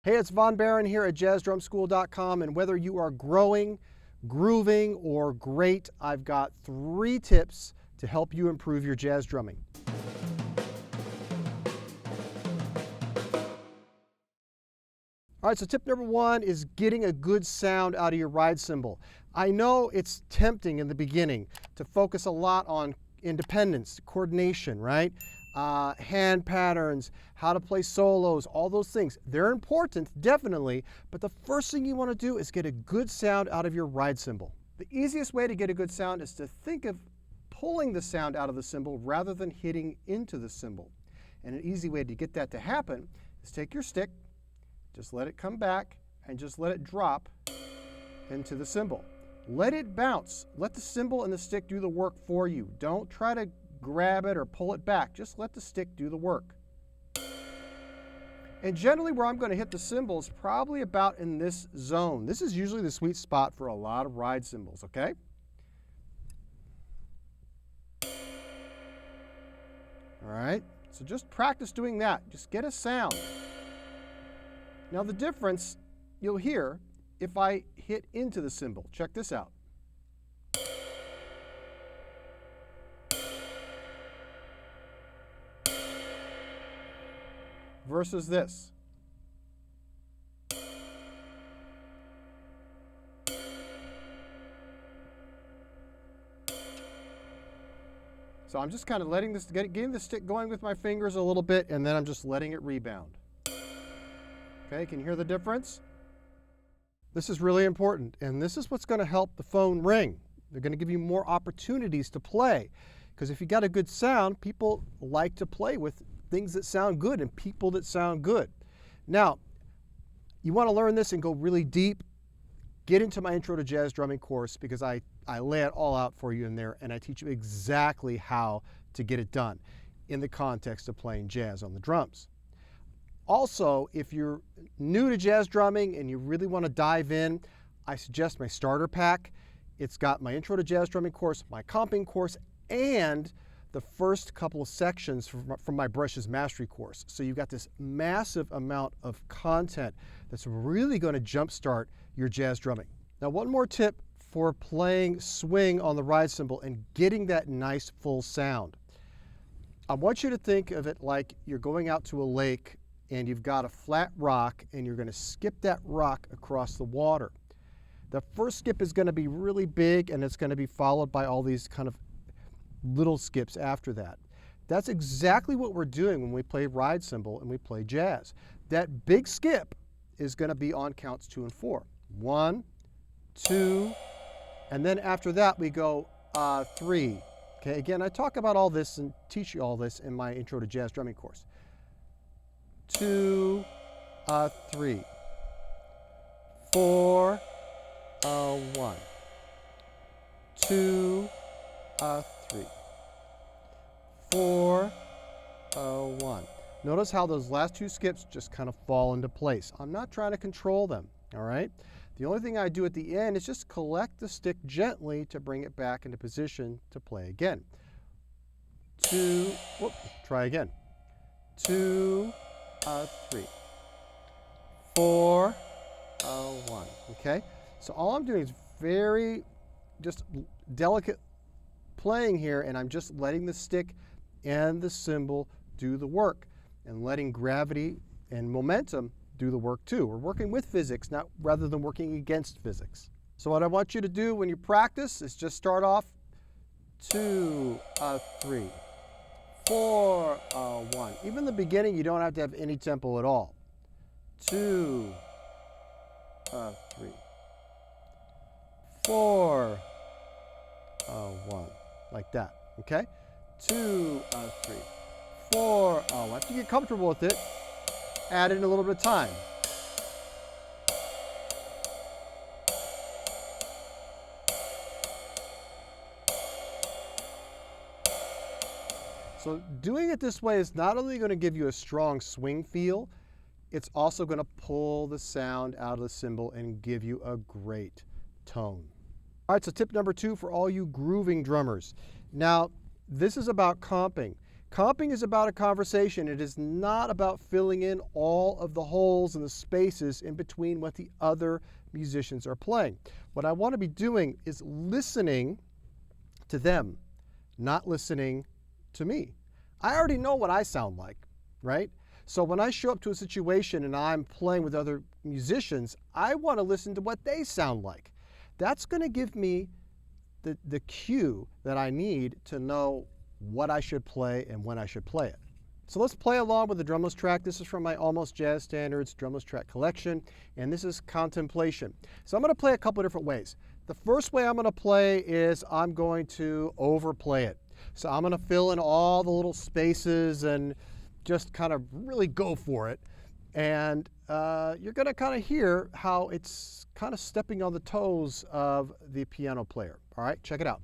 Hey, it's Von Barron here at jazzdrumschool.com, and whether you are growing, grooving, or great, I've got 3 tips to help you improve your jazz drumming. All right, so tip number 1 is getting a good sound out of your ride cymbal. I know it's tempting in the beginning to focus a lot on independence, coordination, right? Hand patterns, how to play solos, all those things. They're important, definitely, but the first thing you want to do is get a good sound out of your ride cymbal. The easiest way to get a good sound is to think of pulling the sound out of the cymbal rather than hitting into the cymbal. And an easy way to get that to happen is take your stick, just let it come back, and just let it drop into the cymbal. Let it bounce. Let the cymbal and the stick do the work for you. Don't try to grab it or pull it back. Just let the stick do the work. And generally where I'm going to hit the cymbal is probably about in this zone. This is usually the sweet spot for a lot of ride cymbals, okay? All right, so just practice doing that. Just get a sound. Now the difference you'll hear if I hit into the cymbal. Check this out. Versus this. So I'm just kind of letting this, getting the stick going with my fingers a little bit, and then I'm just letting it rebound. Okay, can you hear the difference? This is really important, and this is what's going to help the phone ring. They're going to give you more opportunities to play, because if you got a good sound, people like to play with things that sound good and people that sound good. Now, you want to learn this and go really deep, get into my Intro to Jazz Drumming course, because I lay it all out for you in there, and I teach you exactly how to get it done in the context of playing jazz on the drums. Also, if you're new to jazz drumming and you really want to dive in, I suggest my starter pack. It's got my Intro to Jazz Drumming course, my comping course, and the first couple of sections from my Brushes Mastery course. So you've got this massive amount of content that's really going to jumpstart your jazz drumming. Now, one more tip for playing swing on the ride cymbal and getting that nice full sound. I want you to think of it like you're going out to a lake and you've got a flat rock and you're going to skip that rock across the water. The first skip is going to be really big, and it's going to be followed by all these kind of little skips after that. That's exactly what we're doing when we play ride cymbal and we play jazz. That big skip is going to be on counts 2 and 4. 1, 2, and then after that we go 3. Okay, again, I talk about all this and teach you all this in my Intro to Jazz Drumming course. 2, 3, 4, 1, 2, 3, 4, 1. Notice how those last 2 skips just kind of fall into place. I'm not trying to control them, all right? The only thing I do at the end is just collect the stick gently to bring it back into position to play again. 2, whoop, try again. 2, 3, 4, 1, okay? So all I'm doing is very just delicate playing here, and I'm just letting the stick and the cymbal do the work and letting gravity and momentum do the work too. We're working with physics, not rather than working against physics. So what I want you to do when you practice is just start off 2, 3, 4, 1. Even the beginning, you don't have to have any tempo at all. 2, 3, 4, 1, like that, okay? 2, 3, 4, 1. After you get comfortable with it, add in a little bit of time. So doing it this way is not only going to give you a strong swing feel, it's also going to pull the sound out of the cymbal and give you a great tone. All right, so tip number 2 for all you grooving drummers. Now, this is about comping. Comping is about a conversation. It is not about filling in all of the holes and the spaces in between what the other musicians are playing. What I want to be doing is listening to them, not listening to me. I already know what I sound like, right? So when I show up to a situation and I'm playing with other musicians, I want to listen to what they sound like. That's going to give me the cue that I need to know what I should play and when I should play it. So let's play along with the drumless track. This is from my Almost Jazz Standards drumless track collection, and this is Contemplation. So I'm going to play a couple of different ways. The first way I'm going to play is I'm going to overplay it. So I'm going to fill in all the little spaces and just kind of really go for it. And you're going to kind of hear how it's kind of stepping on the toes of the piano player. All right, check it out.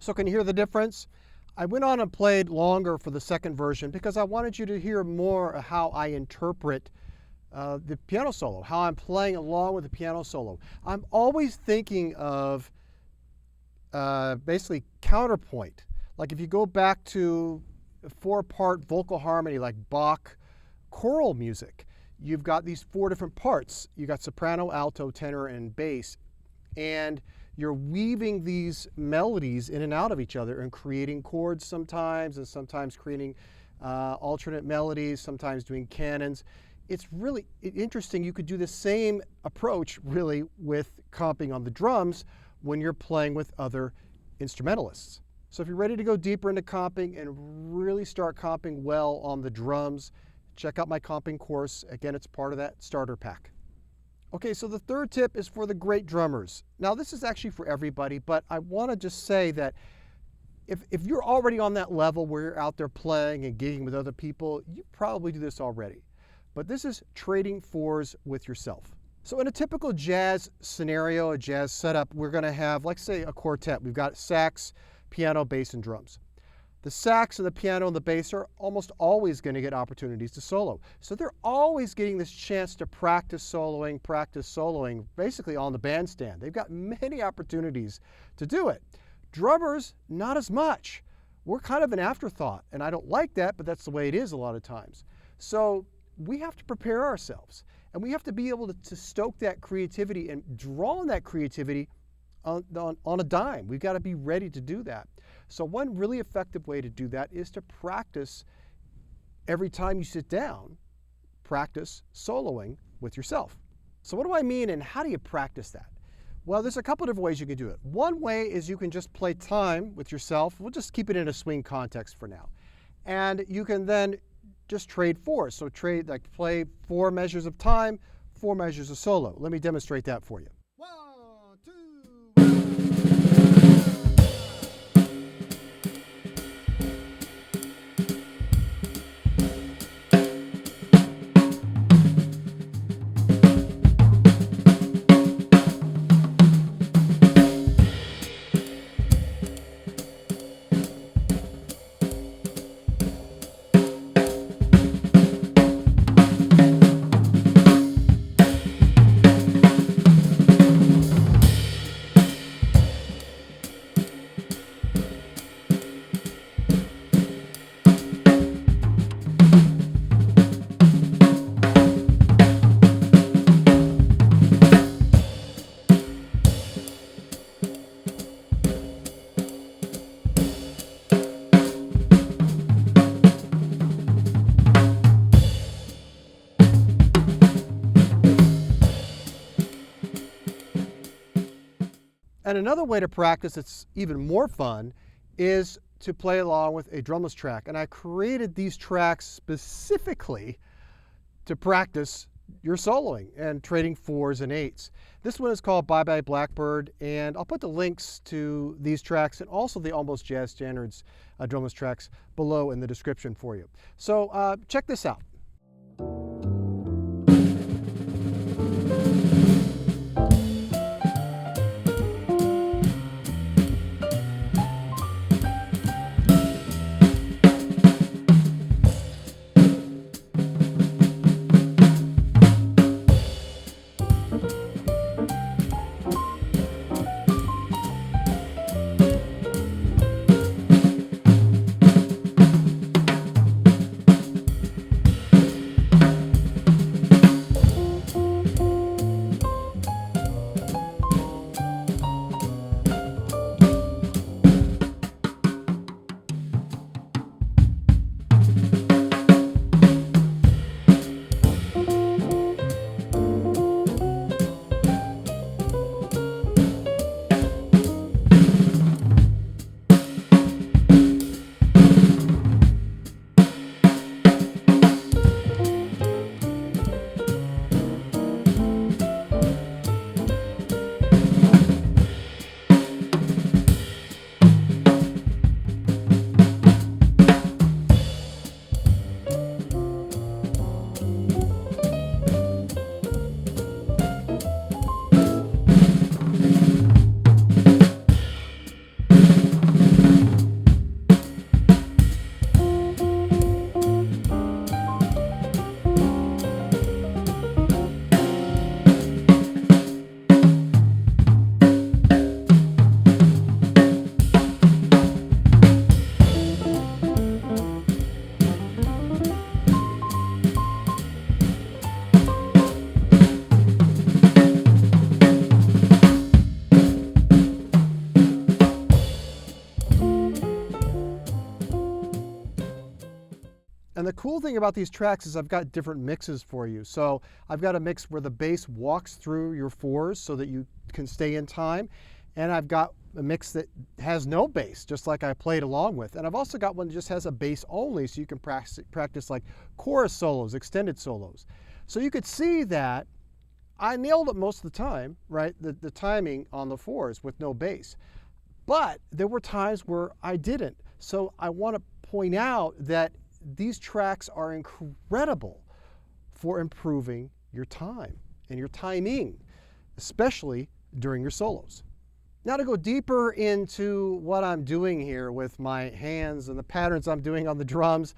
So can you hear the difference? I went on and played longer for the second version because I wanted you to hear more of how I interpret the piano solo, how I'm playing along with the piano solo. I'm always thinking of basically counterpoint. Like if you go back to four-part vocal harmony like Bach choral music, you've got these four different parts. You've got soprano, alto, tenor, and bass. And you're weaving these melodies in and out of each other and creating chords sometimes, and sometimes creating alternate melodies, sometimes doing canons. It's really interesting. You could do the same approach really with comping on the drums when you're playing with other instrumentalists. So if you're ready to go deeper into comping and really start comping well on the drums, check out my comping course. Again, it's part of that starter pack. Okay, so the third tip is for the great drummers. Now this is actually for everybody, but I want to just say that if you're already on that level where you're out there playing and gigging with other people, you probably do this already. But this is trading fours with yourself. So in a typical jazz scenario, a jazz setup, we're going to have, like say, a quartet. We've got sax, piano, bass, and drums. The sax and the piano and the bass are almost always going to get opportunities to solo. So they're always getting this chance to practice soloing, basically on the bandstand. They've got many opportunities to do it. Drummers, not as much. we're kind of an afterthought, and I don't like that, but that's the way it is a lot of times. So we have to prepare ourselves, and we have to be able to stoke that creativity and draw on that creativity on a dime. We've got to be ready to do that. So one really effective way to do that is to practice every time you sit down, practice soloing with yourself. So what do I mean, and how do you practice that? Well, there's a couple different ways you can do it. One way is you can just play time with yourself. We'll just keep it in a swing context for now. And you can then just trade fours. So play 4 measures of time, 4 measures of solo. Let me demonstrate that for you. 1, 2, 1. And another way to practice that's even more fun is to play along with a drumless track. And I created these tracks specifically to practice your soloing and trading 4s and 8s. This one is called Bye Bye Blackbird, and I'll put the links to these tracks and also the Almost Jazz Standards drumless tracks below in the description for you. So check this out. And the cool thing about these tracks is I've got different mixes for you. So I've got a mix where the bass walks through your 4s so that you can stay in time. And I've got a mix that has no bass, just like I played along with. And I've also got one that just has a bass only, so you can practice like chorus solos, extended solos. So you could see that I nailed it most of the time, right? The timing on the 4s with no bass. But there were times where I didn't. So I want to point out that these tracks are incredible for improving your time and your timing, especially during your solos. Now to go deeper into what I'm doing here with my hands and the patterns I'm doing on the drums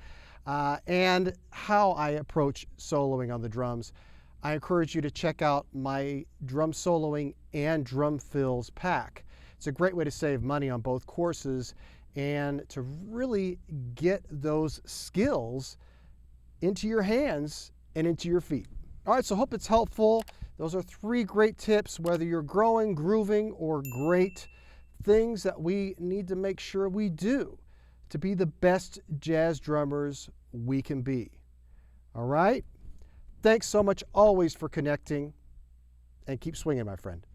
and how I approach soloing on the drums, I encourage you to check out my drum soloing and drum fills pack. It's a great way to save money on both courses and to really get those skills into your hands and into your feet. All right, so hope it's helpful. Those are 3 great tips, whether you're growing, grooving, or great, things that we need to make sure we do to be the best jazz drummers we can be. All right? Thanks so much always for connecting, and keep swinging, my friend.